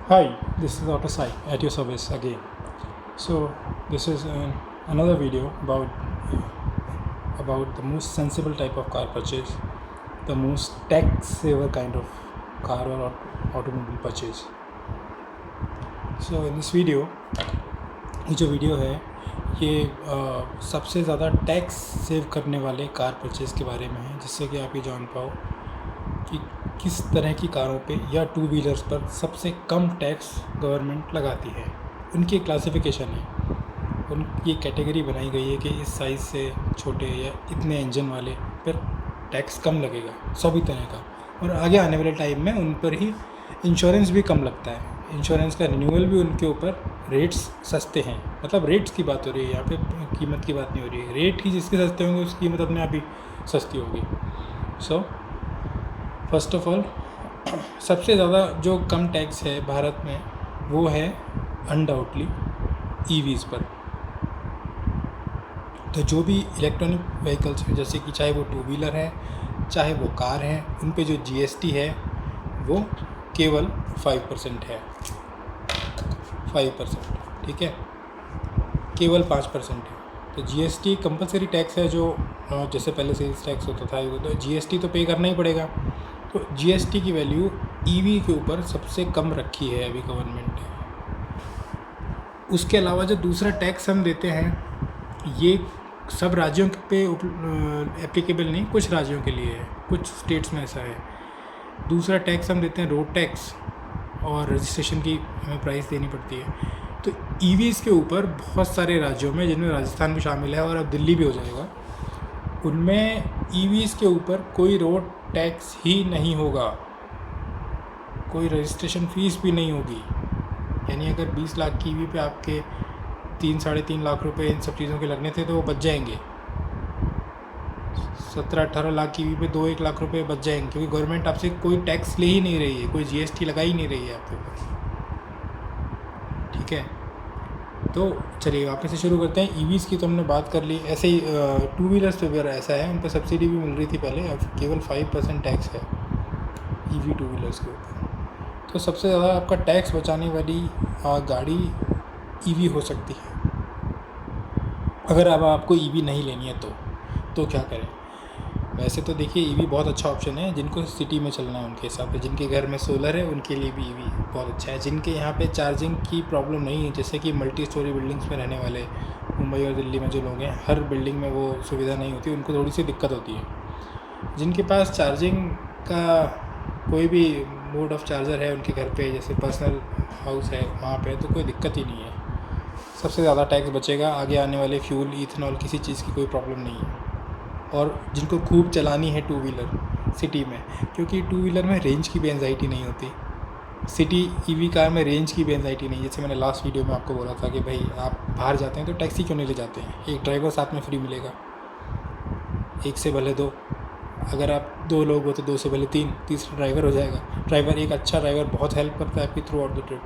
Hi, this is Auto Sai at your service again. So this is another video about the most sensible type of car purchase, the most tax saver kind of car or automobile purchase. So in this video, ये जो video है ये सबसे ज़्यादा tax save करने वाले car purchase के बारे में है, जिससे कि आप ये जान पाओ कि किस तरह की कारों पे या टू व्हीलर्स पर सबसे कम टैक्स गवर्नमेंट लगाती है। उनकी क्लासिफिकेशन है, उनकी कैटेगरी बनाई गई है कि इस साइज़ से छोटे या इतने इंजन वाले पर टैक्स कम लगेगा सभी तरह का, और आगे आने वाले टाइम में उन पर ही इंश्योरेंस भी कम लगता है। इंश्योरेंस का रिन्यूअल भी उनके ऊपर रेट्स सस्ते हैं, मतलब रेट्स की बात हो रही है यहाँ पे, कीमत की बात नहीं हो रही है। रेट ही जिसके सस्ते होंगे उसकी कीमत अपने आप ही सस्ती होगी। सो फर्स्ट ऑफ ऑल सबसे ज़्यादा जो कम टैक्स है भारत में वो है अनडाउटली ईवीज़ पर। तो जो भी इलेक्ट्रॉनिक व्हीकल्स हैं, जैसे कि चाहे वो टू व्हीलर है चाहे वो कार है, उन पे जो जीएसटी है वो केवल 5% है। 5%, ठीक है, केवल 5% है। तो जीएसटी कंपलसरी टैक्स है, जो जैसे पहले सेल्स टैक्स होता था वो, तो जीएसटी तो पे करना ही पड़ेगा। तो जीएसटी की वैल्यू ईवी के ऊपर सबसे कम रखी है अभी गवर्नमेंट ने। उसके अलावा जो दूसरा टैक्स हम देते हैं ये सब राज्यों पे एप्लीकेबल नहीं, कुछ राज्यों के लिए है, कुछ स्टेट्स में ऐसा है। दूसरा टैक्स हम देते हैं रोड टैक्स, और रजिस्ट्रेशन की हमें प्राइस देनी पड़ती है। तो ईवीज़ के ऊपर बहुत सारे राज्यों में, जिनमें राजस्थान भी शामिल है और अब दिल्ली भी हो जाएगा, उनमें ईवीज़ के ऊपर कोई रोड टैक्स ही नहीं होगा, कोई रजिस्ट्रेशन फ़ीस भी नहीं होगी। यानी अगर 20 लाख की ईवी पे आपके 3-3.5 लाख रुपए इन सब चीज़ों के लगने थे तो वो बच जाएंगे। 17-18 लाख की ईवी पे 2-1 लाख रुपए बच जाएंगे, क्योंकि गवर्नमेंट आपसे कोई टैक्स ले ही नहीं रही है, कोई जीएसटी लगा ही नहीं रही है आपके ऊपर। ठीक है, तो चलिए वापस से शुरू करते हैं। ईवीज़ की तो हमने बात कर ली, ऐसे ही टू व्हीलर्स पे भी ऐसा है, उन पर सब्सिडी भी मिल रही थी पहले, अब केवल 5% टैक्स है ईवी टू व्हीलर्स के ऊपर। तो सबसे ज़्यादा आपका टैक्स बचाने वाली गाड़ी ईवी हो सकती है। अगर अब आपको ईवी नहीं लेनी है तो क्या करें? वैसे तो देखिए ईवी बहुत अच्छा ऑप्शन है, जिनको सिटी में चलना है उनके हिसाब से, जिनके घर में सोलर है उनके लिए भी ईवी बहुत अच्छा है। जिनके यहाँ पे चार्जिंग की प्रॉब्लम नहीं है, जैसे कि मल्टी स्टोरी बिल्डिंग्स में रहने वाले मुंबई और दिल्ली में जो लोग हैं, हर बिल्डिंग में वो सुविधा नहीं होती, उनको थोड़ी सी दिक्कत होती है। जिनके पास चार्जिंग का कोई भी मोड ऑफ चार्जर है उनके घर पे, जैसे पर्सनल हाउस है वहाँ पे, तो कोई दिक्कत ही नहीं है। सबसे ज़्यादा टैक्स बचेगा, आगे आने वाले फ्यूल, इथेनॉल, किसी चीज़ की कोई प्रॉब्लम नहीं है। और जिनको खूब चलानी है टू व्हीलर सिटी में, क्योंकि टू व्हीलर में रेंज की भी एंजाइटी नहीं होती, सिटी ईवी कार में रेंज की भी एंजाइटी नहीं। जैसे मैंने लास्ट वीडियो में आपको बोला था कि भाई आप बाहर जाते हैं तो टैक्सी क्यों नहीं ले जाते हैं, एक ड्राइवर साथ में फ्री मिलेगा, एक से भले दो, अगर आप 2 लोग हो तो 2 से भले 3, तीसरा ड्राइवर हो जाएगा। ड्राइवर, एक अच्छा ड्राइवर बहुत हेल्प करता है आपकी थ्रू आउट द ट्रिप,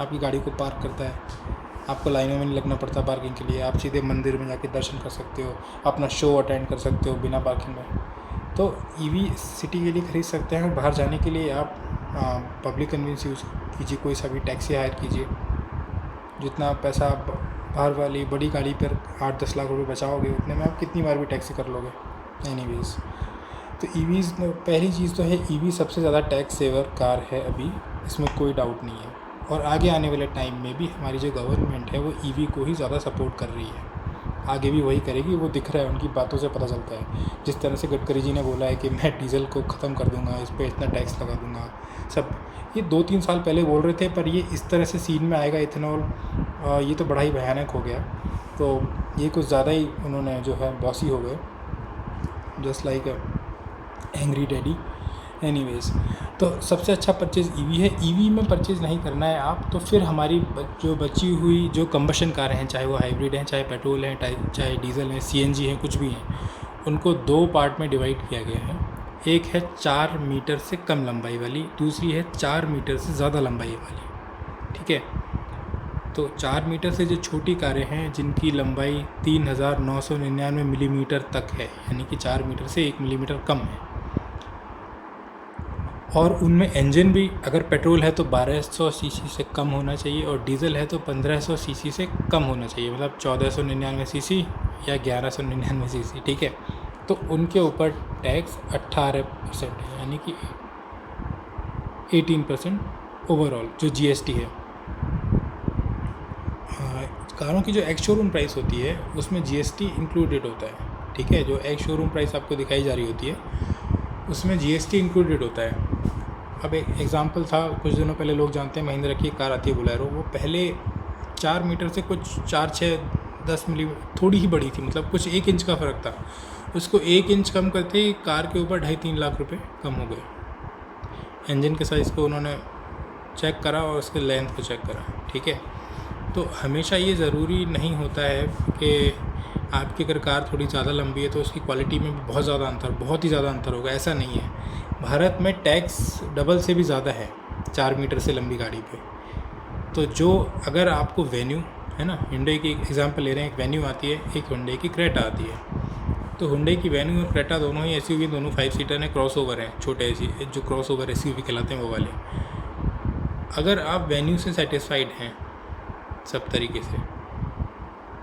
आपकी गाड़ी को पार्क करता है, आपको लाइनों में नहीं लगना पड़ता पार्किंग के लिए, आप सीधे मंदिर में जाके दर्शन कर सकते हो, अपना शो अटेंड कर सकते हो बिना पार्किंग में। तो ईवी सिटी के लिए ख़रीद सकते हैं, और बाहर जाने के लिए आप पब्लिक कन्वेंस यूज़ कीजिए, कोई सा भी टैक्सी हायर कीजिए। जितना पैसा आप बाहर वाली बड़ी गाड़ी पर 8-10 लाख रुपए बचाओगे, उतने में आप कितनी बार भी टैक्सी कर लोगे। एनीवेज, तो ईवीज़ में पहली चीज़ तो है, ईवी सबसे ज़्यादा टैक्स सेवर कार है अभी, इसमें कोई डाउट नहीं है। और आगे आने वाले टाइम में भी हमारी जो गवर्नमेंट है वो ईवी को ही ज़्यादा सपोर्ट कर रही है, आगे भी वही करेगी, वो दिख रहा है, उनकी बातों से पता चलता है। जिस तरह से गडकरी जी ने बोला है कि मैं डीजल को ख़त्म कर दूंगा, इस पर इतना टैक्स लगा दूंगा, सब ये 2-3 साल पहले बोल रहे थे, पर ये इस तरह से सीन में आएगा इथेनॉल, ये तो बड़ा ही भयानक हो गया। तो ये कुछ ज़्यादा ही उन्होंने जो है बॉसी हो गए, just like angry daddy. Anyways, तो सबसे अच्छा परचेज़ ईवी है। ईवी में परचेज़ नहीं करना है आप, तो फिर हमारी जो बची हुई जो कंबशन कार हैं, चाहे वो हाइब्रिड हैं, चाहे पेट्रोल हैं, चाहे डीजल हैं, सीएनजी हैं, कुछ भी हैं, उनको 2 पार्ट में डिवाइड किया गया है। एक है 4 मीटर से कम लंबाई वाली, दूसरी है 4 मीटर से ज़्यादा लंबाई वाली। ठीक है, तो 4 मीटर से जो छोटी कारें हैं जिनकी लंबाई 3999 मिलीमीटर तक है, यानी कि 4 मीटर से 1 मिलीमीटर कम है, और उनमें इंजन भी अगर पेट्रोल है तो 1200 सीसी से कम होना चाहिए और डीजल है तो 1500 सीसी से कम होना चाहिए, मतलब 1499 सीसी या 1199 सीसी, ठीक है। तो उनके ऊपर टैक्स 18% है, यानी कि 18% ओवरऑल जो जीएसटी है। कारों की जो एक्स शोरूम प्राइस होती है उसमें जीएसटी इंक्लूडेड होता है, ठीक है। जो एक्स शोरूम प्राइस आपको दिखाई जा रही होती है उसमें जीएसटी इंक्लूडेड होता है। अब एक एग्जांपल था, कुछ दिनों पहले लोग जानते हैं महिंद्रा की एक कार आती है बोलेरो, वो पहले 4 मीटर से कुछ 4-6-10 मिली थोड़ी ही बड़ी थी, मतलब कुछ 1 इंच का फ़र्क था। उसको 1 इंच कम करते ही कार के ऊपर 2.5-3 लाख रुपए कम हो गए। इंजन के साइज़ को उन्होंने चेक करा और उसके लेंथ को चेक करा, ठीक है। तो हमेशा ये ज़रूरी नहीं होता है कि आपकी अगर कार थोड़ी ज़्यादा लंबी है तो उसकी क्वालिटी में भी बहुत ही ज़्यादा अंतर होगा, ऐसा नहीं है। भारत में टैक्स डबल से भी ज़्यादा है 4 मीटर से लंबी गाड़ी पे। तो जो अगर आपको वेन्यू है ना, हुंडई की एग्जांपल ले रहे हैं, एक वेन्यू आती है, एक हुंडई की क्रेटा आती है। तो हुंडई की वेन्यू और क्रेटा दोनों ही एसयूवी, दोनों 5 सीटर हैं, क्रॉसओवर हैं, छोटे जो क्रॉसओवर एसयूवी कहलाते हैं वो वाले। अगर आप वेन्यू से सेटिस्फाइड हैं सब तरीके से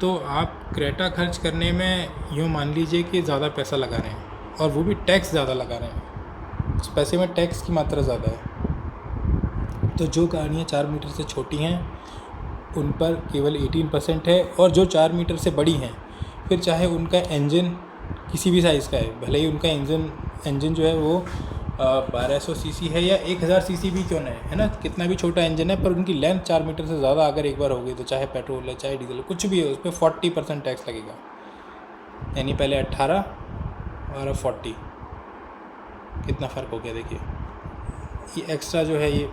तो आप क्रेटा खर्च करने में यूँ मान लीजिए कि ज़्यादा पैसा लगा रहे हैं, और वो भी टैक्स ज़्यादा लगा रहे हैं, उस पैसे में टैक्स की मात्रा ज़्यादा है। तो जो गाड़ियाँ 4 मीटर से छोटी हैं उन पर केवल 18% है, और जो 4 मीटर से बड़ी हैं फिर चाहे उनका इंजन किसी भी साइज़ का है, भले ही उनका इंजन जो है वो 1200 सीसी है या 1000 सीसी भी क्यों ना है ना, कितना भी छोटा इंजन है, पर उनकी लेंथ 4 मीटर से ज़्यादा अगर एक बार हो गई तो चाहे पेट्रोल है चाहे डीजल है कुछ भी है, उस पर 40% टैक्स लगेगा। यानी पहले 18 और अब 40, कितना फ़र्क हो गया देखिए। ये एक्स्ट्रा जो है ये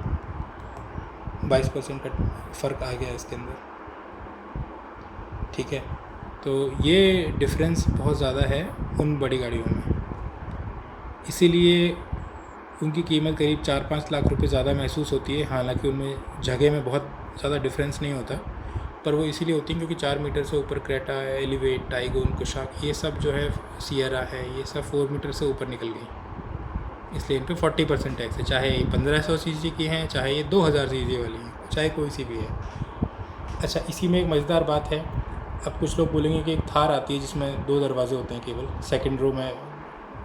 22% का फ़र्क आ गया इसके अंदर, ठीक है। तो ये डिफरेंस बहुत ज़्यादा है उन बड़ी गाड़ियों में, इसीलिए उनकी कीमत करीब 4-5 लाख रुपए ज़्यादा महसूस होती है। हालांकि उनमें जगह में बहुत ज़्यादा डिफरेंस नहीं होता, पर वो इसीलिए होती है क्योंकि 4 मीटर से ऊपर क्रेटा है, एलिवेट, टाइगोन, कुशाक, ये सब जो है, सियरा है, ये सब 4 मीटर से ऊपर निकल गई, इसलिए इन पर 40% टैक्स है। चाहे ये 1500 सीसी की हैं, चाहे ये 2000 सीसी वाली हैं, चाहे कोई सी भी है। अच्छा, इसी में एक मज़ेदार बात है। अब कुछ लोग बोलेंगे कि एक थार आती है जिसमें 2 दरवाजे होते हैं केवल, सेकंड रो में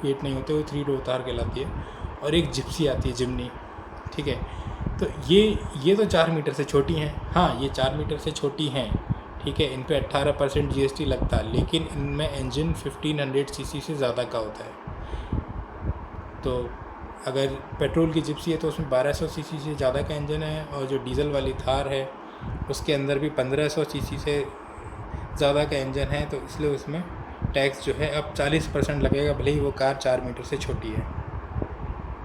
गेट नहीं होते, वो 3 डोर थार कहलाती है, और एक जिप्सी आती है, जिमनी, ठीक है। तो ये तो 4 मीटर से छोटी हैं, हाँ ये 4 मीटर से छोटी हैं, ठीक है। इन पे 18% जीएसटी लगता है, लेकिन इनमें इंजन 1500 सीसी से ज़्यादा का होता है। तो अगर पेट्रोल की जिप्सी है तो उसमें 1200 सीसी से ज़्यादा का इंजन है, और जो डीजल वाली थार है उसके अंदर भी 1500 सीसी से ज़्यादा का इंजन है, तो इसलिए उसमें टैक्स जो है अब 40% लगेगा, भले ही वो कार 4 मीटर से छोटी है।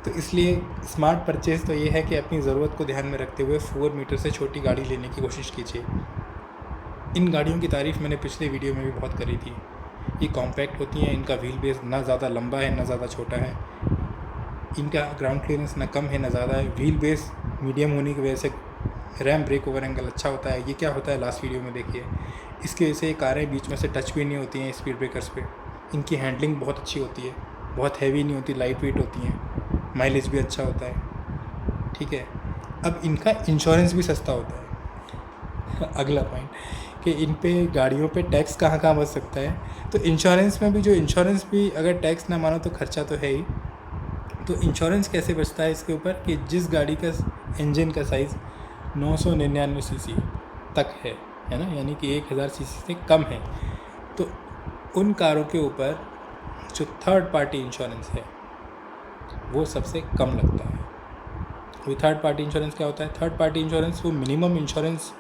तो इसलिए स्मार्ट परचेज़ तो ये है कि अपनी ज़रूरत को ध्यान में रखते हुए 4 मीटर से छोटी गाड़ी लेने की कोशिश कीजिए। इन गाड़ियों की तारीफ़ मैंने पिछले वीडियो में भी बहुत करी थी। ये कॉम्पैक्ट होती हैं, इनका व्हील बेस ना ज़्यादा लंबा है ना ज़्यादा छोटा है, इनका ग्राउंड क्लियरेंस ना कम है ना ज़्यादा है, व्हील बेस मीडियम होने की वजह से रैम ब्रेक ओवर एंगल अच्छा होता है। ये क्या होता है लास्ट वीडियो में देखिए, इसकी वजह से ये कारें बीच में से टच भी नहीं होती हैं स्पीड ब्रेकर्स पे। इनकी हैंडलिंग बहुत अच्छी होती है, बहुत हैवी नहीं होती, लाइट वेट होती हैं, माइलेज भी अच्छा होता है, ठीक है। अब इनका इंश्योरेंस भी सस्ता होता है अगला पॉइंट कि इन पे गाड़ियों पे टैक्स कहाँ कहाँ बच सकता है। तो इंश्योरेंस में भी इंश्योरेंस भी अगर टैक्स ना मानो तो खर्चा तो है ही। तो इंश्योरेंस कैसे बचता है इसके ऊपर कि जिस गाड़ी का इंजन का साइज़ 999 सीसी तक है ना, यानी कि 1000 सीसी से कम है, तो उन कारों के ऊपर जो थर्ड पार्टी इंश्योरेंस है वो सबसे कम लगता है। वो थर्ड पार्टी इंश्योरेंस क्या होता है? थर्ड पार्टी इंश्योरेंस वो मिनिमम इंश्योरेंस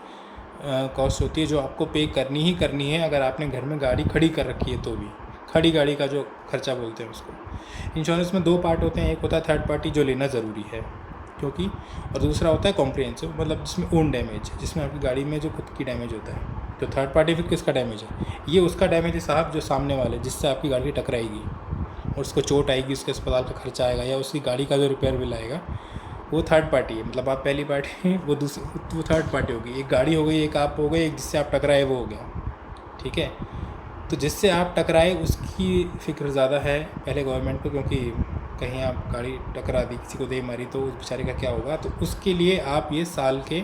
कॉस्ट होती है जो आपको पे करनी ही करनी है अगर आपने घर में गाड़ी खड़ी कर रखी है, तो भी खड़ी गाड़ी का जो खर्चा बोलते हैं उसको। इंश्योरेंस में 2 पार्ट होते हैं, एक होता है थर्ड पार्टी जो लेना ज़रूरी है क्योंकि, और दूसरा होता है कॉम्प्रिहेंसिव, मतलब जिसमें ओन डैमेज, जिसमें आपकी गाड़ी में जो खुद की डैमेज होता है। तो थर्ड पार्टी फिर किसका डैमेज है? ये उसका डैमेज है साहब जो सामने वाले, जिससे आपकी गाड़ी टकराएगी और उसको चोट आएगी, उसके अस्पताल का खर्चा आएगा या उसकी गाड़ी का जो रिपेयर बिल आएगा, वो थर्ड पार्टी है। मतलब आप पहली पार्टी वो थर्ड पार्टी होगी। एक गाड़ी हो गई, एक आप हो गए, एक जिससे आप टकराए वो हो गया, ठीक है। तो जिससे आप टकराए उसकी फ़िक्र ज़्यादा है पहले गवर्नमेंट को, क्योंकि कहीं आप गाड़ी टकरा दी, किसी को दे मारी, तो उस बेचारे का क्या होगा। तो उसके लिए आप ये साल के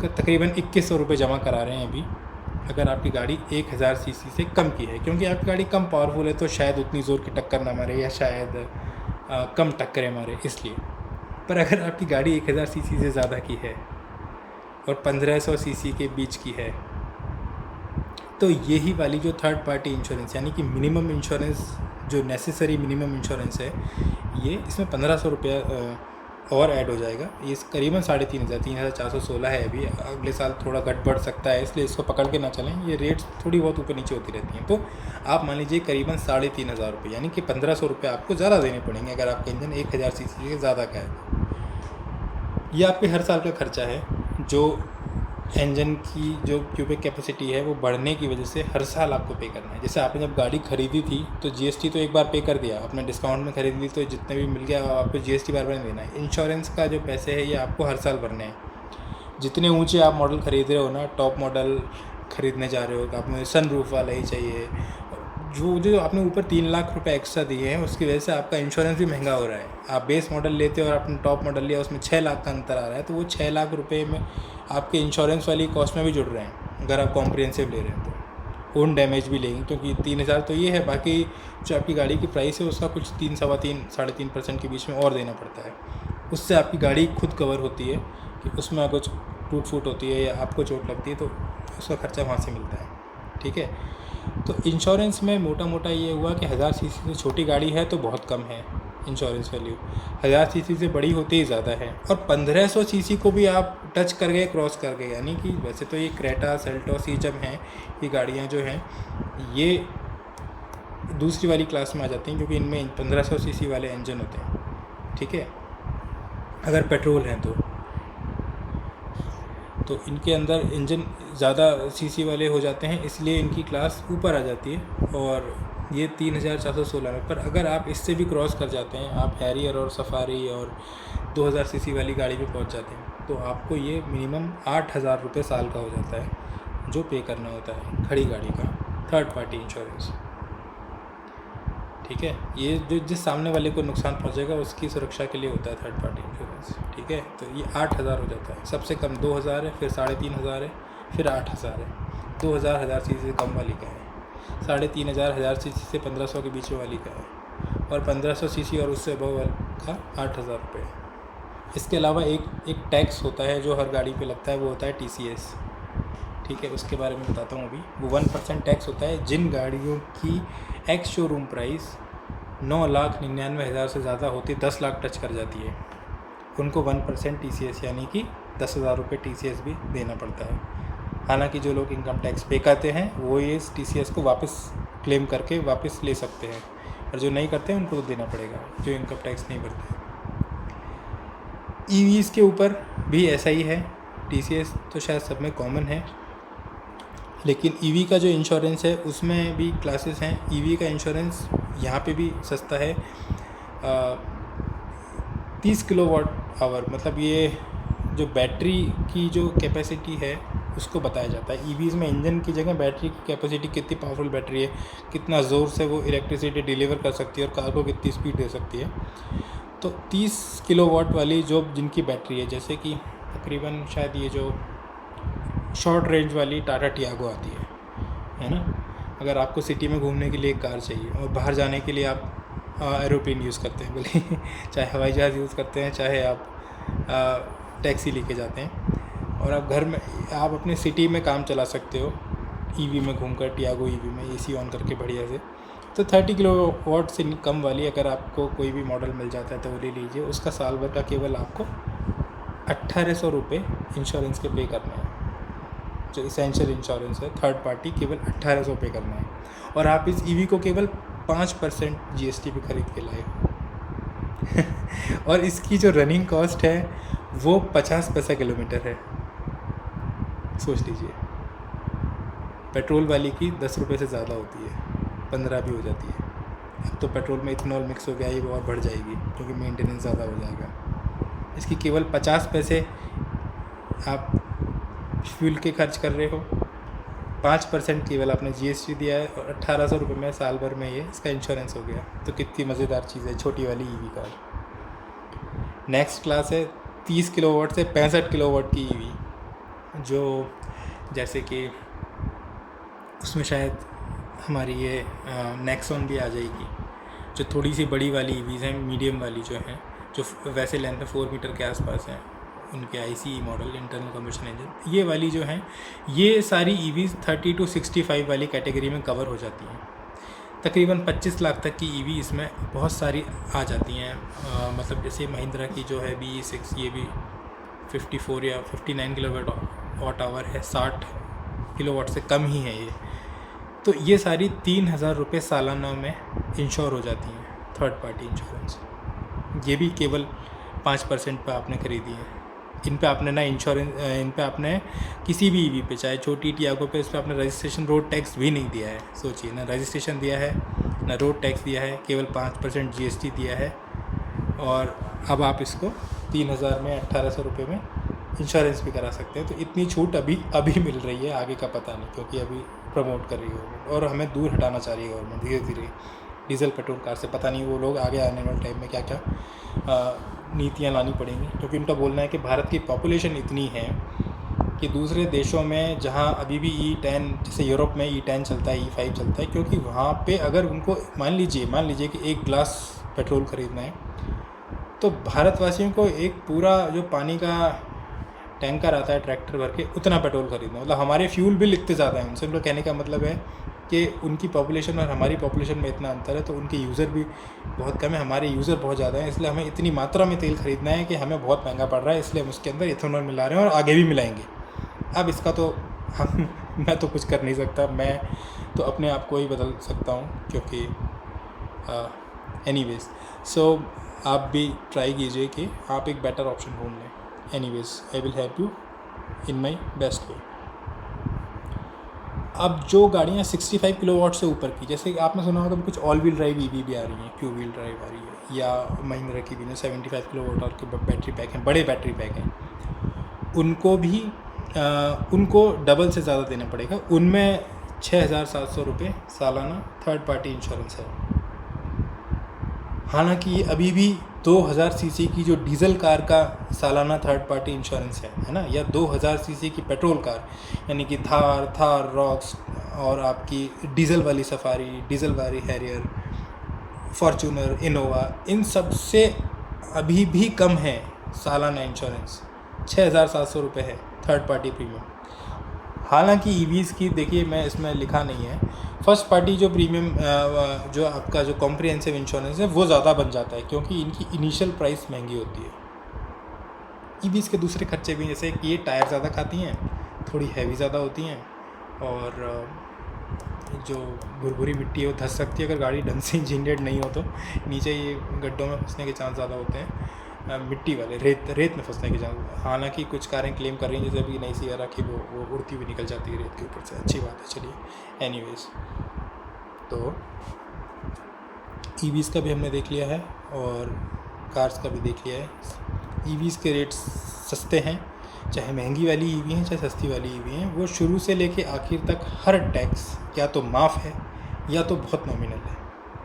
तकरीबन 2100 रुपये जमा करा रहे हैं अभी, अगर आपकी गाड़ी 1000 सीसी से कम की है। क्योंकि आपकी गाड़ी कम पावरफुल है तो शायद उतनी ज़ोर की टक्कर ना मारे, या शायद कम टक्करें मारे इसलिए। पर अगर आपकी गाड़ी 1000 सीसी से ज़्यादा की है और 1500 सीसी के बीच की है, तो यही वाली जो थर्ड पार्टी इंश्योरेंस यानी कि मिनिमम इंश्योरेंस, जो नेसेसरी मिनिमम इंश्योरेंस है, ये इसमें 1500 रुपया और ऐड हो जाएगा। ये करीबन 3500, 3416 है अभी। अगले साल थोड़ा घट बढ़ सकता है, इसलिए इसको पकड़ के ना चलें, ये रेट्स थोड़ी बहुत ऊपर नीचे होती रहती हैं। तो आप मान लीजिए करीबन 3500 रुपये, यानी कि 1500 रुपये आपको ज़्यादा देने पड़ेंगे अगर आपका इंजन 1000 सीसी से ज़्यादा का है। ये आपके हर साल का खर्चा है, जो इंजन की जो क्यूबिक कैपेसिटी है वो बढ़ने की वजह से हर साल आपको पे करना है। जैसे आपने जब गाड़ी खरीदी थी तो जीएसटी तो एक बार पे कर दिया, आपने डिस्काउंट में खरीद ली तो जितने भी मिल गया आपको जीएसटी बार बार नहीं देना है। इंश्योरेंस का जो पैसे है ये आपको हर साल भरने हैं। जितने ऊंचे आप मॉडल खरीद रहे हो ना, टॉप मॉडल खरीदने जा रहे हो तो आपने सन रूफ वाला ही चाहिए, जो आपने ऊपर 3 लाख रुपए एक्स्ट्रा दिए हैं उसकी वजह से आपका इंश्योरेंस भी महंगा हो रहा है। आप बेस मॉडल लेते हो और आपने टॉप मॉडल लिया, उसमें 6 लाख का अंतर आ रहा है, तो वो 6 लाख रुपए में आपके इंश्योरेंस वाली कॉस्ट में भी जुड़ रहे हैं अगर आप कॉम्प्रिहेंसिव ले रहे हैं तो। ओन डैमेज भी लेंगे, क्योंकि 3000 तो ये है, बाकी जो आपकी गाड़ी की प्राइस है उसका कुछ 3, 3.25, 3.5% के बीच में और देना पड़ता है। उससे आपकी गाड़ी खुद कवर होती है कि उसमें कुछ टूट फूट होती है या आपको चोट लगती है तो उसका खर्चा वहाँ से मिलता है। ठीक है, तो इंश्योरेंस में मोटा मोटा ये हुआ कि 1000 सीसी से छोटी गाड़ी है तो बहुत कम है इंश्योरेंस वैल्यू, 1000 सीसी से बड़ी होती ही ज़्यादा है, और 1500 सीसी को भी आप टच कर गए, क्रॉस कर गए, यानी कि वैसे तो ये क्रेटा, सेल्टॉस, ये जब हैं ये गाड़ियाँ जो हैं ये दूसरी वाली क्लास में आ जाती हैं, क्योंकि इनमें 1500 सीसी वाले इंजन होते हैं। ठीक है, अगर पेट्रोल हैं तो इनके अंदर इंजन ज़्यादा सीसी वाले हो जाते हैं, इसलिए इनकी क्लास ऊपर आ जाती है, और ये 3416 में। पर अगर आप इससे भी क्रॉस कर जाते हैं, आप हैरियर और सफारी और 2000 सीसी वाली गाड़ी पे पहुंच जाते हैं, तो आपको ये मिनिमम 8000 रुपये साल का हो जाता है जो पे करना होता है खड़ी गाड़ी का थर्ड पार्टी इंश्योरेंस। ठीक है, ये जो जिस सामने वाले को नुकसान पहुंचेगा उसकी सुरक्षा के लिए होता है थर्ड पार्टी इंश्योरेंस। ठीक है, तो ये 8000 हो जाता है। सबसे कम 2000 है, फिर 3500 है, फिर 8000 है। 2000 1000 सीसी से कम वाली का है, 3500 1000 सीसी से 1500 के बीच वाली का है, और 1500 सीसी और उससे अबव का 8000 रुपये है। इसके अलावा एक टैक्स होता है जो हर गाड़ी पे लगता है, वो होता है TCS। ठीक है, उसके बारे में बताता हूँ अभी। वो 1% टैक्स होता है। जिन गाड़ियों की एक्स शोरूम प्राइस 9,99,000 से ज़्यादा होती, 10 लाख टच कर जाती है, उनको 1% TCS यानी कि 10,000 रुपये TCS भी देना पड़ता है। हालांकि जो लोग इनकम टैक्स पे करते हैं वो ये TCS को वापस क्लेम करके वापस ले सकते हैं, और जो नहीं करते हैं उनको तो देना पड़ेगा, जो इनकम टैक्स नहीं भरते। EVs के ऊपर भी ऐसा ही है। TCS तो शायद सब में कॉमन है, लेकिन EV का जो इंश्योरेंस है उसमें भी क्लासेस हैं। EV का इंश्योरेंस यहाँ पे भी सस्ता है, 30 किलोवाट आवर, मतलब ये जो बैटरी की जो कैपेसिटी है उसको बताया जाता है। EVs में इंजन की जगह बैटरी की कैपेसिटी, कितनी पावरफुल बैटरी है, कितना ज़ोर से वो इलेक्ट्रिसिटी डिलीवर कर सकती है और कार को कितनी स्पीड दे सकती है। तो 30 किलोवाट वाली जो जिनकी बैटरी है, जैसे कि तकरीबन शायद ये जो शॉर्ट रेंज वाली टाटा टियागो आती है ना, अगर आपको सिटी में घूमने के लिए एक कार चाहिए और बाहर जाने के लिए आप एरोप्लेन यूज़ करते हैं बोले चाहे हवाई जहाज़ यूज़ करते हैं, चाहे आप टैक्सी लेके जाते हैं, और आप घर में आप अपने सिटी में काम चला सकते हो EV में घूमकर, टियागो EV में AC ऑन करके बढ़िया से। तो 30 किलोवाट से कम वाली अगर आपको कोई भी मॉडल मिल जाता है तो वो ले लीजिए। उसका साल भर का केवल आपको 1800 रुपये इंश्योरेंस के पे करना है। जो इसेंशियल इंश्योरेंस है थर्ड पार्टी, केवल 1800 पे करना है, और आप इस EV को केवल 5% GST पे खरीद के लाए और इसकी जो रनिंग कॉस्ट है वो 50 पैसा किलोमीटर है। सोच लीजिए, पेट्रोल वाली की 10 रुपये से ज़्यादा होती है, 15 भी हो जाती है। अब तो पेट्रोल में इथेनॉल मिक्स हो गया, ये और बढ़ जाएगी क्योंकि मेंटेनेंस ज़्यादा हो जाएगा। इसकी केवल 50 पैसे आप फ्यूल के खर्च कर रहे हो, 5% केवल आपने GST दिया है और 1800 रुपये में साल भर में ये इसका इंश्योरेंस हो गया। तो कितनी मज़ेदार चीज़ है छोटी वाली EV कार। नेक्स्ट क्लास है 30 किलोवाट से 65 किलोवाट की EV, जो जैसे कि उसमें शायद हमारी ये नेक्सॉन भी आ जाएगी, जो थोड़ी सी बड़ी वाली EVs हैं, मीडियम वाली जो हैं, जो वैसे लेंथ में 4 मीटर के आसपास हैं, उनके ICE model, internal combustion engine, ये वाली जो हैं, ये सारी EVs 30 to 65 वाली कैटेगरी में कवर हो जाती हैं। तकरीबन 25 लाख तक की EV इसमें बहुत सारी आ जाती हैं। मतलब जैसे महिंद्रा की जो है BE6, ये भी 54 या 59 किलोवाट आवर है, 60 किलोवाट से कम ही है ये। तो ये सारी 3000 रुपये सालाना में इंश्योर हो जाती हैं, थर्ड पार्टी इंश्योरेंस। ये भी केवल 5% पर आपने खरीदी है। इन पे आपने ना इंश्योरेंस, इन पे आपने किसी भी EV पे, चाहे छोटी टियागो पे, इस पर आपने रजिस्ट्रेशन रोड टैक्स भी नहीं दिया है। सोचिए ना, रजिस्ट्रेशन दिया है ना रोड टैक्स दिया है, केवल 5% GST दिया है, और अब आप इसको 3000 में 1800 रुपये में इंश्योरेंस भी करा सकते हैं। तो इतनी छूट अभी मिल रही है, आगे का पता नहीं, क्योंकि अभी प्रमोट कर रही है गवर्नमेंट और हमें दूर हटाना चाह रही है गवर्नमेंट धीरे धीरे डीजल पेट्रोल कार से। पता नहीं वो लोग आगे आने वाले टाइम में क्या क्या नीतियाँ लानी पड़ेंगी, क्योंकि उनका बोलना है कि भारत की पॉपुलेशन इतनी है कि दूसरे देशों में जहाँ अभी भी E10, जैसे यूरोप में E10 चलता है, E5 चलता है, क्योंकि वहाँ पे अगर उनको मान लीजिए कि 1 गिलास पेट्रोल ख़रीदना है, तो भारतवासियों को एक पूरा जो पानी का टैंकर आता है ट्रैक्टर भर के, उतना पेट्रोल खरीदना। मतलब हमारे फ्यूल बिल इतने ज़्यादा हैं उनसे। उनका कहने का मतलब है कि उनकी पॉपुलेशन और हमारी पॉपुलेशन में इतना अंतर है, तो उनके यूज़र भी बहुत कम है, हमारे यूज़र बहुत ज़्यादा हैं, इसलिए हमें इतनी मात्रा में तेल खरीदना है कि हमें बहुत महंगा पड़ रहा है, इसलिए हम उसके अंदर इथेनॉल मिला रहे हैं और आगे भी मिलाएंगे। अब इसका तो मैं तो कुछ कर नहीं सकता, मैं तो अपने आप को ही बदल सकता हूँ, क्योंकि एनीवेज सो आप भी ट्राई कीजिए कि आप एक बेटर ऑप्शन ढूंढ लें। Anyways I will help you in my best way. अब जो गाड़ियाँ 65 किलोवाट से ऊपर की, जैसे आपने सुना होगा कुछ ऑल व्हील ड्राइव EV भी आ रही हैं, क्यू व्हील ड्राइव आ रही है, या महिंद्रा की भी 75 किलोवाट और के बैटरी पैक हैं, बड़े बैटरी पैक हैं, उनको भी उनको डबल से ज़्यादा देना पड़ेगा। उनमें 6700 रुपये सालाना थर्ड पार्टी इंश्योरेंस है। हालांकि अभी भी 2000 सीसी की जो डीजल कार का सालाना थर्ड पार्टी इंश्योरेंस है ना, या 2000 सीसी की पेट्रोल कार, यानी कि थार रॉक्स और आपकी डीजल वाली सफारी, डीजल वाली हैरियर, फॉर्च्यूनर, इनोवा, इन सब से अभी भी कम है सालाना इंश्योरेंस। 6700 रुपये है थर्ड पार्टी प्रीमियम। हालांकि EVs की देखिए, मैं इसमें लिखा नहीं है, फर्स्ट पार्टी जो प्रीमियम जो आपका जो कॉम्प्रिहेंसिव इंश्योरेंस है वो ज़्यादा बन जाता है, क्योंकि इनकी इनिशियल प्राइस महंगी होती है। EVs के दूसरे खर्चे भी, जैसे कि ये टायर ज़्यादा खाती हैं, थोड़ी हैवी ज़्यादा होती हैं, और जो भुरभुरी मिट्टी है वो धंस सकती है अगर गाड़ी ढंग से इंजीनियर्ड नहीं हो, तो नीचे ये गड्ढों में फंसने के चांस ज़्यादा होते हैं, मिट्टी वाले रेत में फंसने के चांस। हालांकि कुछ कारें क्लेम कर रही हैं, जैसे अभी नई सियारा की, वो उड़ती हुई निकल जाती है रेत के ऊपर से, अच्छी बात है। चलिए एनीवेज, तो EVs का भी हमने देख लिया है और कार्स का भी देख लिया है। EVs के रेट्स सस्ते हैं, चाहे महंगी वाली EV हैं चाहे सस्ती वाली EV हैं, वो शुरू से लेके आखिर तक हर टैक्स या तो माफ़ है या तो बहुत नॉमिनल है,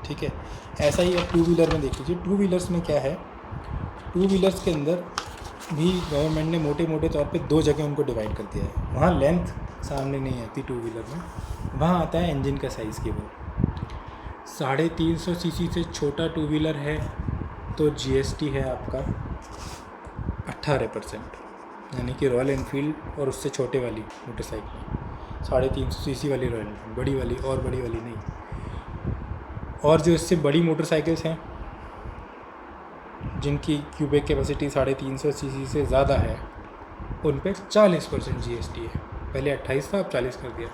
ठीक है। ऐसा ही अब टू व्हीलर में देख लीजिए। टू व्हीलर्स में क्या है, टू व्हीलर्स के अंदर भी गवर्नमेंट ने मोटे मोटे तौर पे 2 जगह उनको डिवाइड कर दिया है। वहाँ लेंथ सामने नहीं आती टू व्हीलर में, वहाँ आता है इंजन का साइज़ केवल। 350 सीसी से छोटा टू व्हीलर है तो GST है आपका 18%, यानी कि रॉयल एनफील्ड और उससे छोटे वाली मोटरसाइकिल, 350 सीसी वाली रॉयल एनफील्ड, बड़ी वाली और बड़ी वाली नहीं। और जो इससे बड़ी मोटरसाइकिल्स हैं जिनकी क्यूबिक कैपेसिटी 350 सीसी से ज़्यादा है, उन पर 40% GST है। पहले 28 था, अब 40 कर दिया।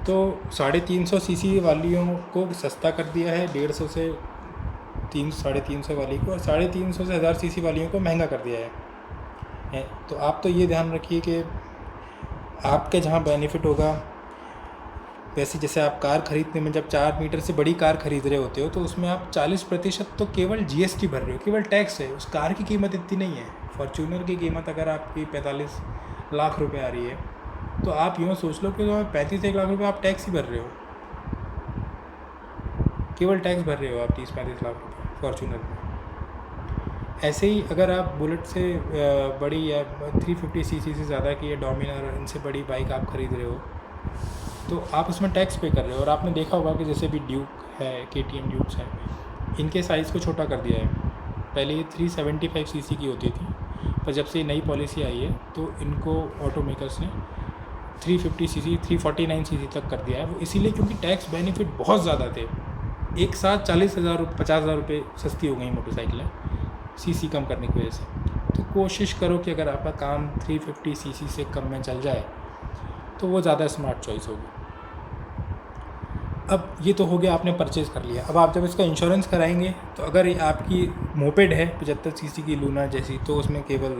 तो 350 सीसी वालियों को सस्ता कर दिया है 150 से 350 वाली को, और 350 से 1000 सीसी वालियों को महंगा कर दिया है। तो आप तो ये ध्यान रखिए कि आपके जहाँ बेनिफिट होगा, वैसे जैसे आप कार खरीदने में जब 4 मीटर से बड़ी कार खरीद रहे होते हो, तो उसमें आप 40% तो केवल GST भर रहे हो, केवल टैक्स है। उस कार की कीमत इतनी नहीं है। फॉर्च्यूनर की कीमत अगर आपकी 45 लाख रुपए आ रही है, तो आप यूँ सोच लो कि 35 लाख रुपये आप टैक्स ही भर रहे हो, केवल टैक्स भर रहे हो आप 30-35 लाख रुपये फॉर्चूनर में। ऐसे ही अगर आप बुलेट से बड़ी या 350 सीसी से ज़्यादा की या डोमिनार इनसे बड़ी बाइक आप ख़रीद रहे हो तो आप उसमें टैक्स पे कर रहे हो। और आपने देखा होगा कि जैसे भी ड्यूक है, KTM ड्यूक्स हैं, इनके साइज़ को छोटा कर दिया है। पहले ये 375 सीसी की होती थी, पर जब से नई पॉलिसी आई है तो इनको ऑटोमेकर्स ने 350 सीसी 349 सीसी तक कर दिया है। वो इसीलिए क्योंकि टैक्स बेनिफिट बहुत ज़्यादा थे। एक साथ 40,000 50,000 रुपये सस्ती हो गई मोटरसाइकिलें सीसी कम करने की वजह से। तो कोशिश करो कि अगर आपका काम 350 सीसी से कम में चल जाए तो वो ज़्यादा स्मार्ट चॉइस होगी। अब ये तो हो गया, आपने परचेज़ कर लिया। अब आप जब इसका इंश्योरेंस कराएंगे तो अगर ये आपकी मोपेड है 75 सीसी की लूना जैसी, तो उसमें केवल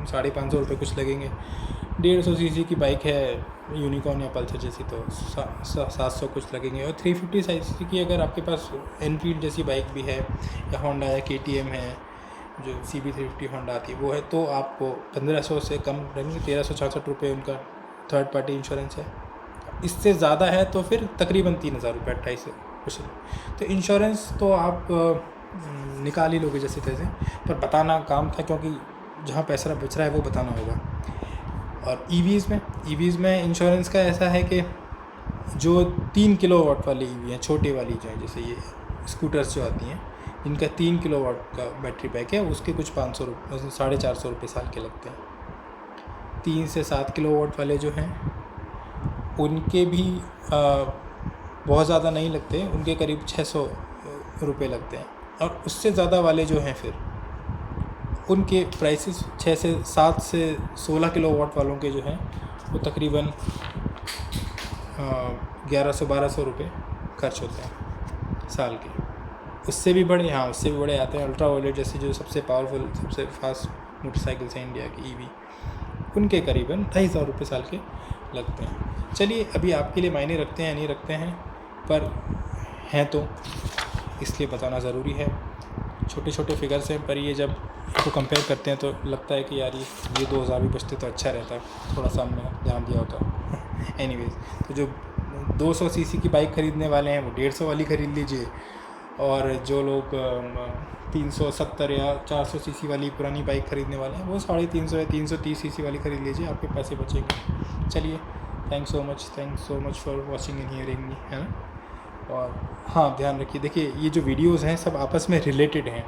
550 रुपये कुछ लगेंगे। 150 सीसी की बाइक है यूनिकॉर्न या पल्सर जैसी तो 700 कुछ लगेंगे। और 350 सीसी की अगर आपके पास एनफील्ड जैसी बाइक भी है या होंडा या KTM है, जो CB350 होंडा आती है वो है, तो आपको 1500 से कम रहेंगे। 1366 रुपये उनका थर्ड पार्टी इंश्योरेंस है। इससे ज़्यादा है तो फिर तकरीबन 3,000 रुपये 28 से कुछ। तो इंश्योरेंस तो आप निकाल ही लोगे जैसे तैसे, पर बताना काम था क्योंकि जहाँ पैसा बच रहा है वो बताना होगा। और EVs में इंश्योरेंस का ऐसा है कि जो 3 किलोवाट वाली EV हैं, छोटी वाली जो है, जैसे ये स्कूटर्स जो आती हैं, इनका 3 किलोवाट का बैटरी पैक है, उसके कुछ 500 रुपये 450 रुपये साल के लगते हैं। 3 से 7 किलोवाट वाले जो हैं उनके भी बहुत ज़्यादा नहीं लगते, उनके करीब 600 रुपये लगते हैं। और उससे ज़्यादा वाले जो हैं फिर उनके प्राइसेस 6 से 7 से 16 किलोवाट वालों के जो हैं वो तकरीबन 1100-1200 रुपये खर्च होते हैं साल के। उससे भी बड़े, हाँ उससे भी बड़े आते हैं अल्ट्रा वायलेट जैसे, जो सबसे पावरफुल सबसे फास्ट मोटरसाइकिल्स हैं इंडिया की EV, उनके करीबन 2,500 रुपये साल के लगते हैं। चलिए, अभी आपके लिए मायने रखते हैं नहीं रखते हैं, पर हैं तो इसलिए बताना ज़रूरी है। छोटे छोटे फिगर्स हैं, पर ये जब इसको कंपेयर करते हैं तो लगता है कि यार ये 2,000 भी बचते तो अच्छा रहता, थोड़ा सा हमने ध्यान दिया होता। एनीवेज, तो जो 200 सीसी की बाइक ख़रीदने वाले हैं वो 150 वाली ख़रीद लीजिए, और जो लोग 370 या 400 सीसी वाली पुरानी बाइक ख़रीदने वाले हैं वो 350 या 330 सीसी वाली ख़रीद लीजिए, आपके पैसे बचेंगे। चलिए, thanks so much for watching and hearing me, है ना। और हाँ, ध्यान रखिए, देखिए ये जो वीडियोस हैं सब आपस में रिलेटेड हैं,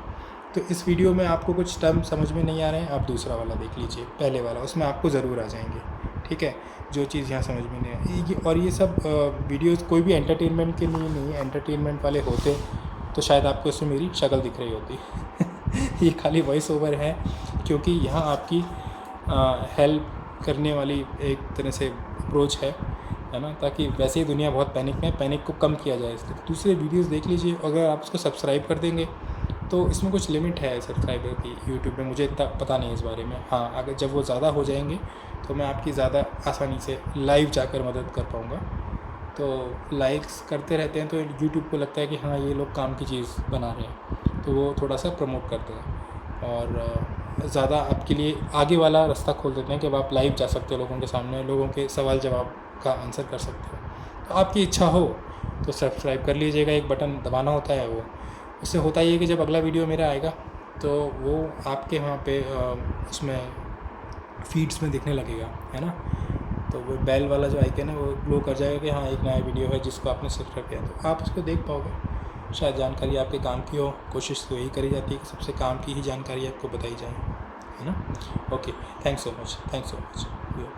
तो इस वीडियो में आपको कुछ टर्म समझ में नहीं आ रहे हैं, आप दूसरा वाला देख लीजिए, पहले वाला, उसमें आपको ज़रूर आ जाएंगे। ठीक है, जो चीज़ यहाँ समझ में नहीं आई। और ये सब वीडियोस कोई भी एंटरटेनमेंट के लिए नहीं है। एंटरटेनमेंट वाले होते तो शायद आपको इसमें मेरी शक्ल दिख रही होती। ये खाली वॉइस ओवर है, क्योंकि यहाँ आपकी हेल्प करने वाली एक तरह से अप्रोच है ना, ताकि वैसे ही दुनिया बहुत पैनिक में, पैनिक को कम किया जाए। इसलिए दूसरे वीडियोस देख लीजिए। अगर आप उसको सब्सक्राइब कर देंगे तो इसमें कुछ लिमिट है सब्सक्राइबर की यूट्यूब में, मुझे इतना पता नहीं इस बारे में। हाँ, अगर जब वो ज़्यादा हो जाएंगे तो मैं आपकी ज़्यादा आसानी से लाइव जाकर मदद कर पाऊँगा। तो लाइक्स करते रहते हैं तो यूट्यूब को लगता है कि हाँ, ये लोग काम की चीज़ बना रहे हैं, तो वो थोड़ा सा प्रमोट करते हैं और ज़्यादा आपके लिए आगे वाला रास्ता खोल देते हैं कि अब आप लाइव जा सकते हो लोगों के सामने, लोगों के सवाल जवाब का आंसर कर सकते हो। तो आपकी इच्छा हो तो सब्सक्राइब कर लीजिएगा, एक बटन दबाना होता है, वो उससे होता ही है कि जब अगला वीडियो मेरा आएगा तो वो आपके वहाँ पे उसमें फीड्स में दिखने लगेगा, है ना। तो वो बेल वाला जो आइकन है वो ग्लो कर जाएगा कि हाँ, एक नया वीडियो है जिसको आपने सब्सक्राइब किया, तो आप उसको देख पाओगे। शायद जानकारी आपके काम की हो, कोशिश तो यही करी जाती है कि सबसे काम की ही जानकारी आपको बताई जाए, है ना। Okay, thanks so much.